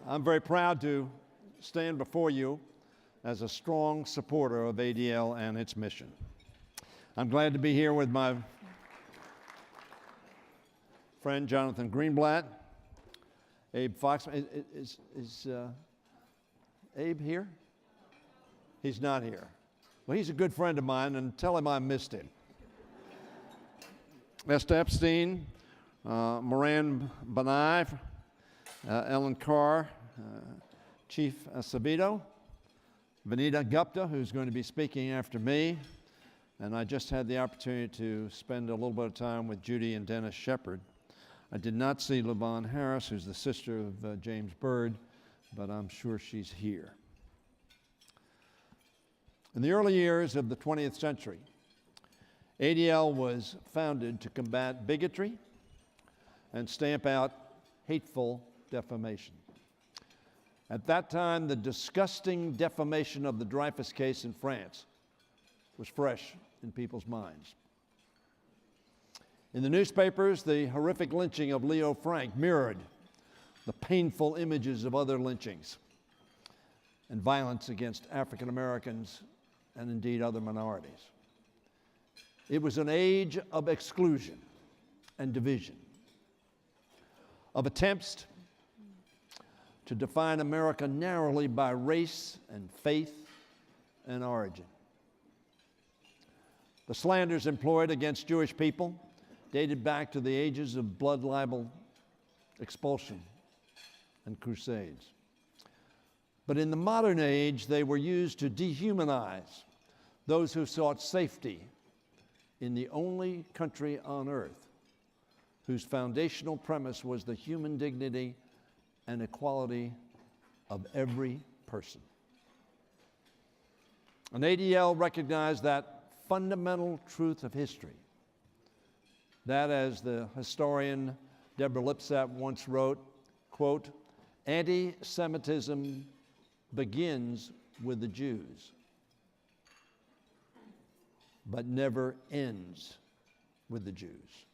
I'm very proud to stand before you as a strong supporter of ADL and its mission. I'm glad to be here with my friend Jonathan Greenblatt, Abe Foxman. Is Abe here? He's not here. Well, he's a good friend of mine, and tell him I missed him. Esther Epstein, Moran Benai, Ellen Carr, Chief Acevedo, Vanita Gupta, who's going to be speaking after me, and I just had the opportunity to spend a little bit of time with Judy and Dennis Shepard. I did not see LaVon Harris, who's the sister of James Byrd, but I'm sure she's here. In the early years of the 20th century, ADL was founded to combat bigotry and stamp out hateful defamation. At that time, the disgusting defamation of the Dreyfus case in France was fresh in people's minds. In the newspapers, the horrific lynching of Leo Frank mirrored the painful images of other lynchings and violence against African Americans and indeed other minorities. It was an age of exclusion and division, of attempts to define America narrowly by race and faith and origin. The slanders employed against Jewish people dated back to the ages of blood libel, expulsion, and crusades. But in the modern age, they were used to dehumanize those who sought safety in the only country on earth whose foundational premise was the human dignity and equality of every person. And ADL recognized that fundamental truth of history, that, as the historian Deborah Lipsap once wrote, quote, "Anti-Semitism begins with the Jews, but never ends with the Jews."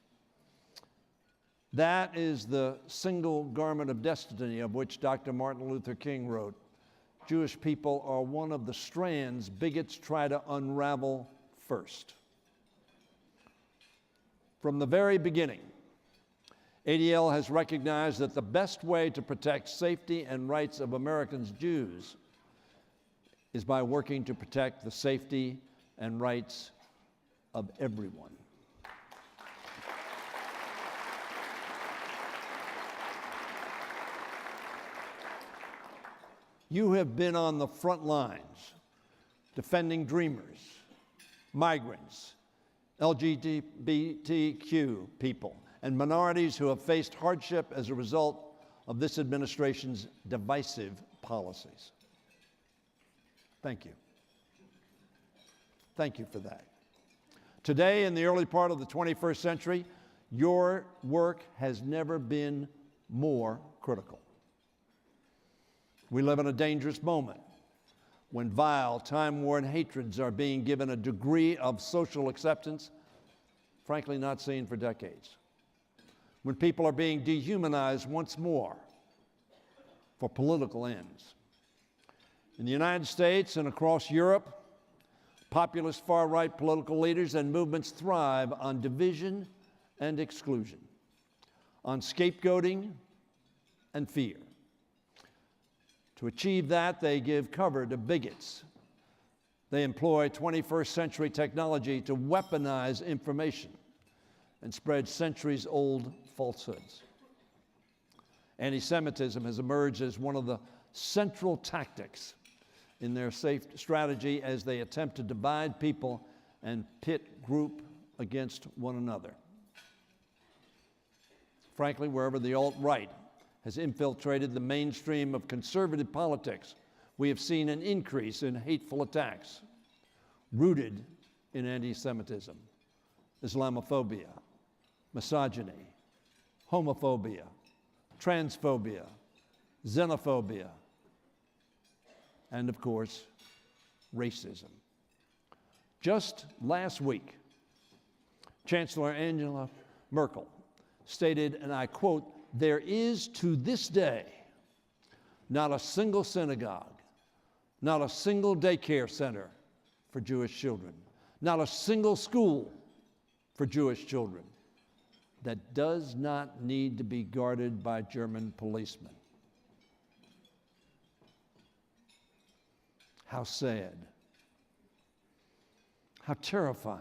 That is the single garment of destiny of which Dr. Martin Luther King wrote, "Jewish people are one of the strands bigots try to unravel first." From the very beginning, ADL has recognized that the best way to protect safety and rights of Americans Jews is by working to protect the safety and rights of everyone. You have been on the front lines defending dreamers, migrants, LGBTQ people, and minorities who have faced hardship as a result of this administration's divisive policies. Thank you. Thank you for that. Today, in the early part of the 21st century, your work has never been more critical. We live in a dangerous moment when vile, time-worn hatreds are being given a degree of social acceptance, frankly, not seen for decades. When people are being dehumanized once more for political ends. In the United States and across Europe, populist far-right political leaders and movements thrive on division and exclusion, on scapegoating and fear. To achieve that, they give cover to bigots. They employ 21st century technology to weaponize information and spread centuries-old falsehoods. Anti-Semitism has emerged as one of the central tactics in their safe strategy as they attempt to divide people and pit group against one another. Frankly, wherever the alt-right has infiltrated the mainstream of conservative politics, we have seen an increase in hateful attacks rooted in anti-Semitism, Islamophobia, misogyny, homophobia, transphobia, xenophobia, and of course, racism. Just last week, Chancellor Angela Merkel stated, and I quote, "There is to this day not a single synagogue, not a single daycare center for Jewish children, not a single school for Jewish children that does not need to be guarded by German policemen. How sad. How terrifying.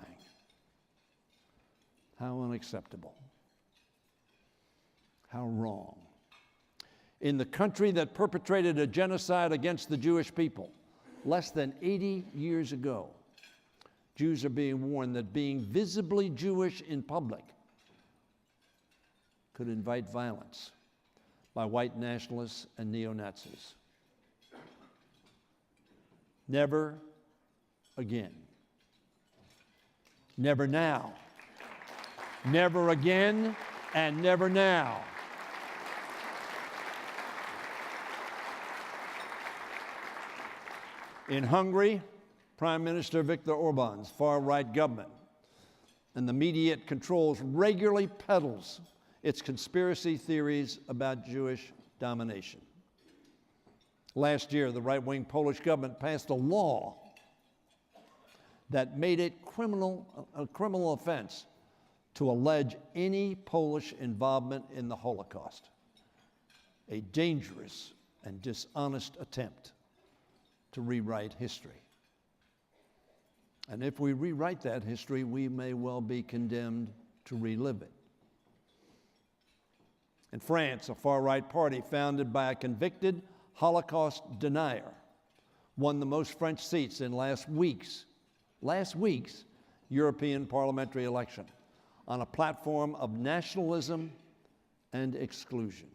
How unacceptable. How wrong. In the country that perpetrated a genocide against the Jewish people less than 80 years ago, Jews are being warned that being visibly Jewish in public could invite violence by white nationalists and neo-Nazis. Never again. Never now. Never again and never now. In Hungary, Prime Minister Viktor Orban's far-right government and the media it controls regularly peddles its conspiracy theories about Jewish domination. Last year, the right-wing Polish government passed a law that made it a criminal offense to allege any Polish involvement in the Holocaust, a dangerous and dishonest attempt to rewrite history. And if we rewrite that history, we may well be condemned to relive it. In France, a far-right party founded by a convicted Holocaust denier won the most French seats in last week's European parliamentary election on a platform of nationalism and exclusion.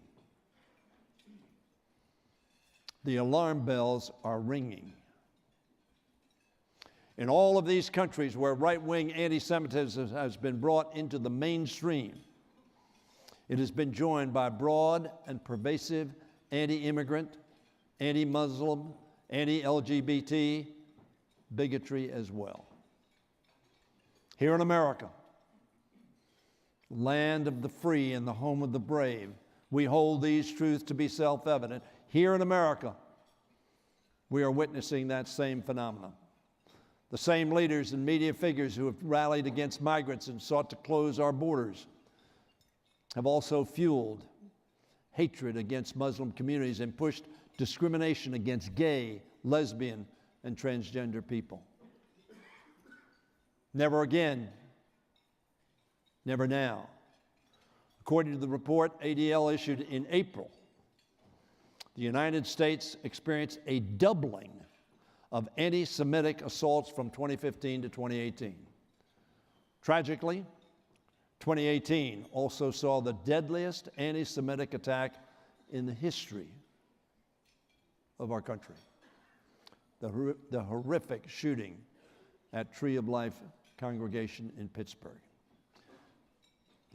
The alarm bells are ringing. In all of these countries where right-wing anti-Semitism has been brought into the mainstream, it has been joined by broad and pervasive anti-immigrant, anti-Muslim, anti-LGBT bigotry as well. Here in America, land of the free and the home of the brave, we hold these truths to be self-evident. Here in America, we are witnessing that same phenomenon. The same leaders and media figures who have rallied against migrants and sought to close our borders have also fueled hatred against Muslim communities and pushed discrimination against gay, lesbian, and transgender people. Never again, never now. According to the report ADL issued in April, the United States experienced a doubling of anti-Semitic assaults from 2015 to 2018. Tragically, 2018 also saw the deadliest anti-Semitic attack in the history of our country. The horrific shooting at Tree of Life congregation in Pittsburgh.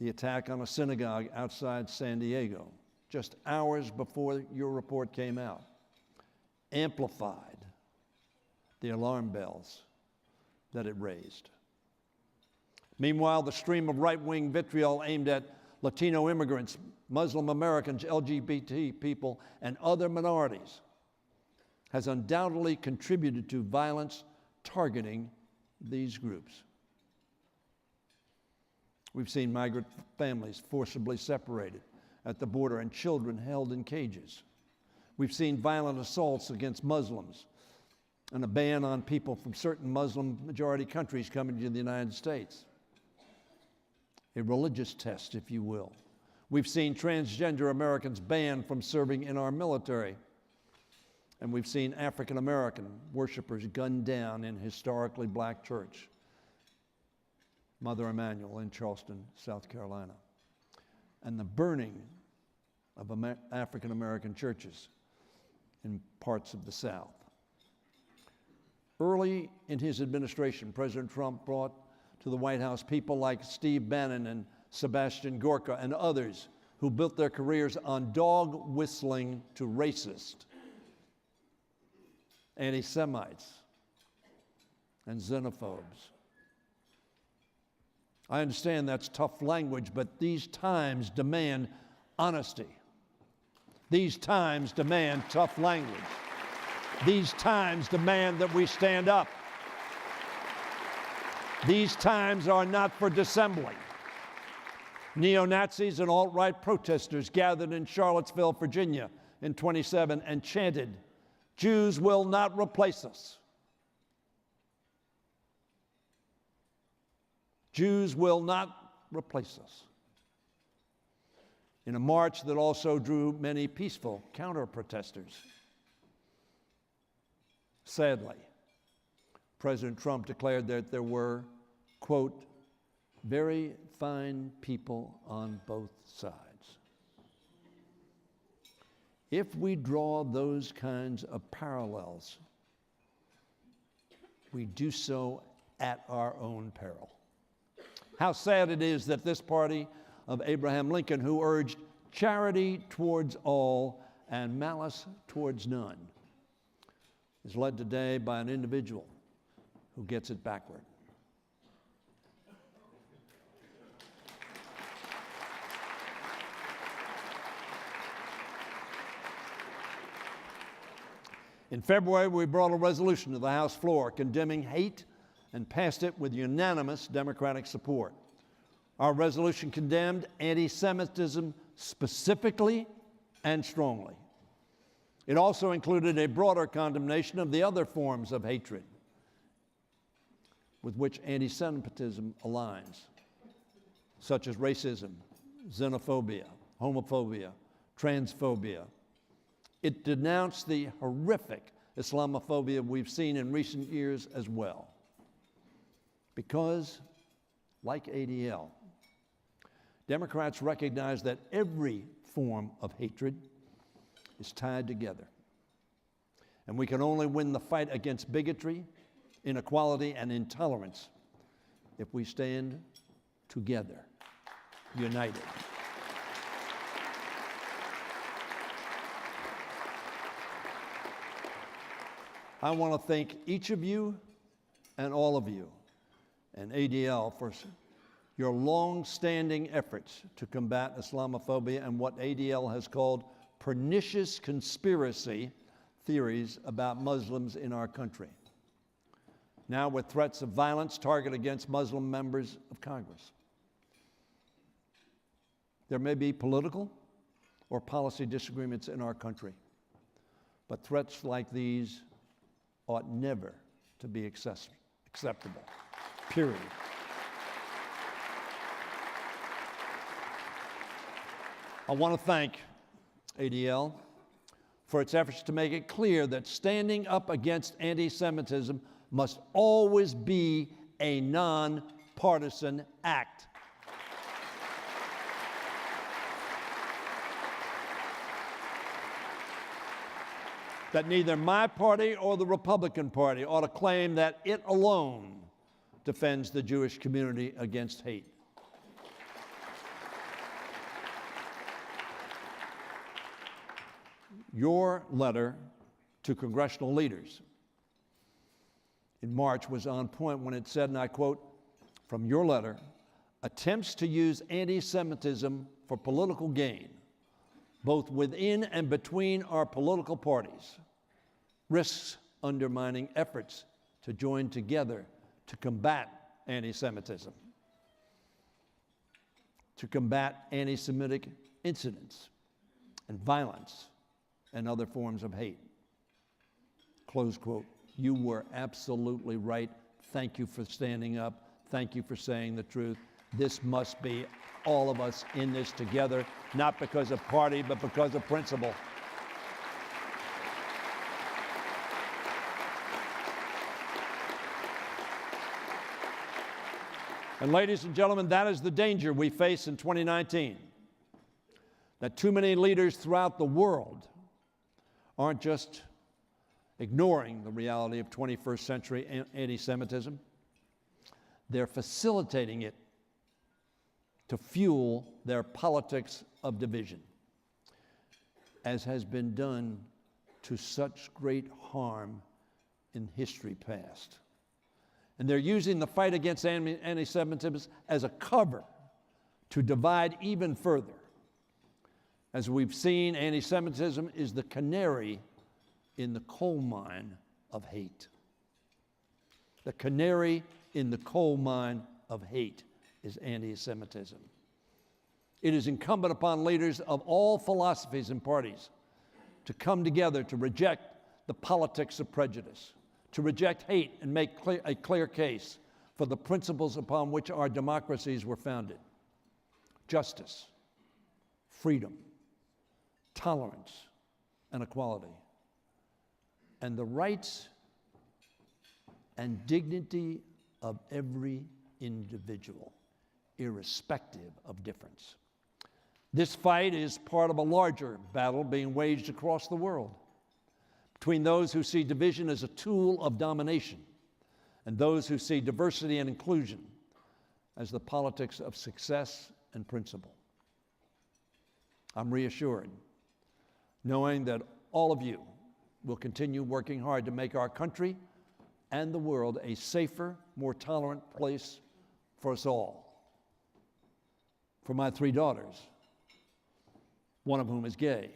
The attack on a synagogue outside San Diego, just hours before your report came out, amplified the alarm bells that it raised. Meanwhile, the stream of right-wing vitriol aimed at Latino immigrants, Muslim Americans, LGBT people, and other minorities has undoubtedly contributed to violence targeting these groups. We've seen migrant families forcibly separated at the border and children held in cages. We've seen violent assaults against Muslims and a ban on people from certain Muslim-majority countries coming to the United States. A religious test, if you will. We've seen transgender Americans banned from serving in our military. And we've seen African American worshipers gunned down in historically black church, Mother Emanuel in Charleston, South Carolina. And the burning of African American churches in parts of the South. Early in his administration, President Trump brought to the White House people like Steve Bannon and Sebastian Gorka and others who built their careers on dog whistling to racist, anti-Semites, and xenophobes. I understand that's tough language, but these times demand honesty. These times demand tough language. These times demand that we stand up. These times are not for dissembling. Neo-Nazis and alt-right protesters gathered in Charlottesville, Virginia in 1927 and chanted, "Jews will not replace us. Jews will not replace us." In a march that also drew many peaceful counter-protesters. Sadly, President Trump declared that there were, quote, "very fine people on both sides." If we draw those kinds of parallels, we do so at our own peril. How sad it is that this party of Abraham Lincoln, who urged charity towards all and malice towards none, is led today by an individual who gets it backward. In February, we brought a resolution to the House floor condemning hate and passed it with unanimous Democratic support. Our resolution condemned anti-Semitism specifically and strongly. It also included a broader condemnation of the other forms of hatred with which anti-Semitism aligns, such as racism, xenophobia, homophobia, transphobia. It denounced the horrific Islamophobia we've seen in recent years as well. Because, like ADL, Democrats recognize that every form of hatred is tied together. And we can only win the fight against bigotry, inequality, and intolerance if we stand together, united. I want to thank each of you and all of you and ADL for your long-standing efforts to combat Islamophobia and what ADL has called pernicious conspiracy theories about Muslims in our country. Now with threats of violence targeted against Muslim members of Congress. There may be political or policy disagreements in our country, but threats like these ought never to be acceptable, period. I want to thank ADL for its efforts to make it clear that standing up against anti-Semitism must always be a nonpartisan act. That neither my party or the Republican Party ought to claim that it alone defends the Jewish community against hate. Your letter to congressional leaders in March was on point when it said, and I quote from your letter, "Attempts to use anti-Semitism for political gain, both within and between our political parties, risks undermining efforts to join together to combat anti-Semitism, to combat anti-Semitic incidents and violence and other forms of hate." Close quote. You were absolutely right. Thank you for standing up. Thank you for saying the truth. This must be all of us in this together, not because of party, but because of principle. And ladies and gentlemen, that is the danger we face in 2019. That too many leaders throughout the world aren't just ignoring the reality of 21st century anti-Semitism, they're facilitating it to fuel their politics of division, as has been done to such great harm in history past. And they're using the fight against anti-Semitism as a cover to divide even further. As we've seen, anti-Semitism is the canary in the coal mine of hate. The canary in the coal mine of hate is anti-Semitism. It is incumbent upon leaders of all philosophies and parties to come together to reject the politics of prejudice, to reject hate and make a clear case for the principles upon which our democracies were founded: justice, freedom, tolerance, and equality, and the rights and dignity of every individual, irrespective of difference. This fight is part of a larger battle being waged across the world between those who see division as a tool of domination and those who see diversity and inclusion as the politics of success and principle. I'm reassured, knowing that all of you will continue working hard to make our country and the world a safer, more tolerant place for us all. For my 3 daughters, one of whom is gay,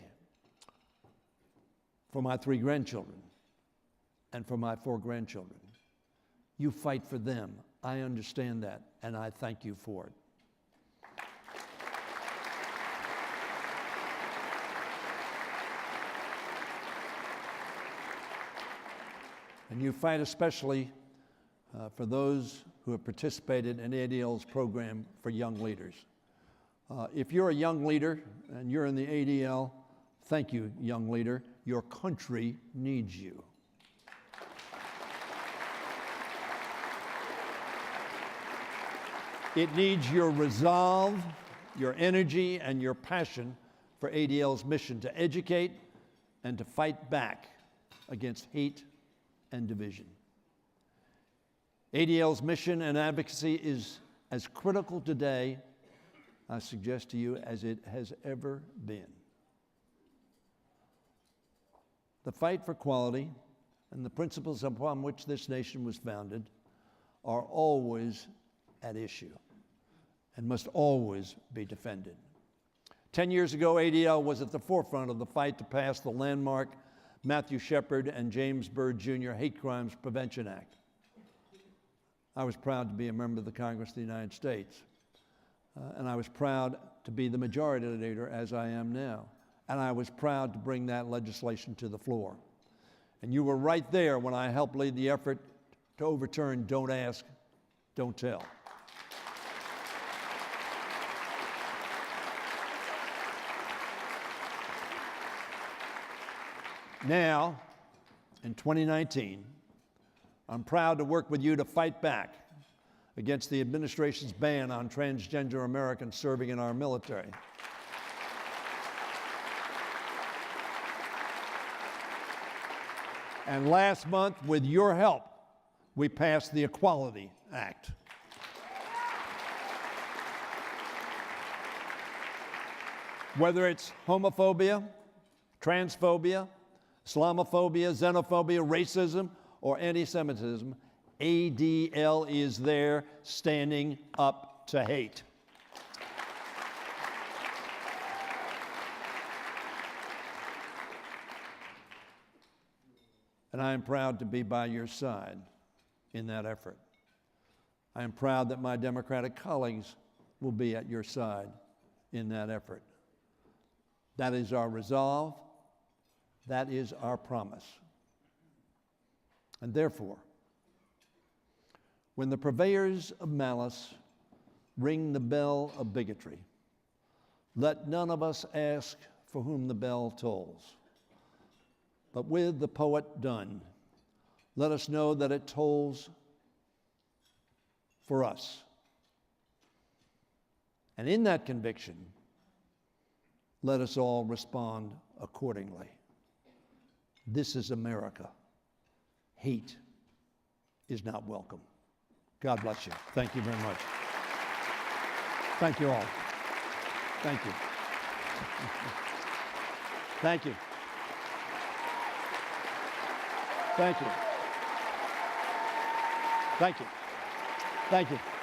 for my 3 grandchildren, and for my 4 grandchildren. You fight for them. I understand that, and I thank you for it. And you fight especially for those who have participated in ADL's program for young leaders. If you're a young leader and you're in the ADL, thank you, young leader. Your country needs you. It needs your resolve, your energy, and your passion for ADL's mission to educate and to fight back against hate and division. ADL's mission and advocacy is as critical today, I suggest to you, as it has ever been. The fight for equality and the principles upon which this nation was founded are always at issue and must always be defended. 10 years ago, ADL was at the forefront of the fight to pass the landmark Matthew Shepard and James Byrd Jr. Hate Crimes Prevention Act. I was proud to be a member of the Congress of the United States, and I was proud to be the majority leader, as I am now, and I was proud to bring that legislation to the floor. And you were right there when I helped lead the effort to overturn Don't Ask, Don't Tell. Now, in 2019, I'm proud to work with you to fight back against the administration's ban on transgender Americans serving in our military. And last month, with your help, we passed the Equality Act. Whether it's homophobia, transphobia, Islamophobia, xenophobia, racism, or anti-Semitism, ADL is there standing up to hate. And I am proud to be by your side in that effort. I am proud that my Democratic colleagues will be at your side in that effort. That is our resolve. That is our promise. And therefore, when the purveyors of malice ring the bell of bigotry, let none of us ask for whom the bell tolls. But with the poet Donne, let us know that it tolls for us. And in that conviction, let us all respond accordingly. This is America. Hate is not welcome. God bless you. Thank you very much. Thank you all. Thank you. Thank you. Thank you. Thank you. Thank you.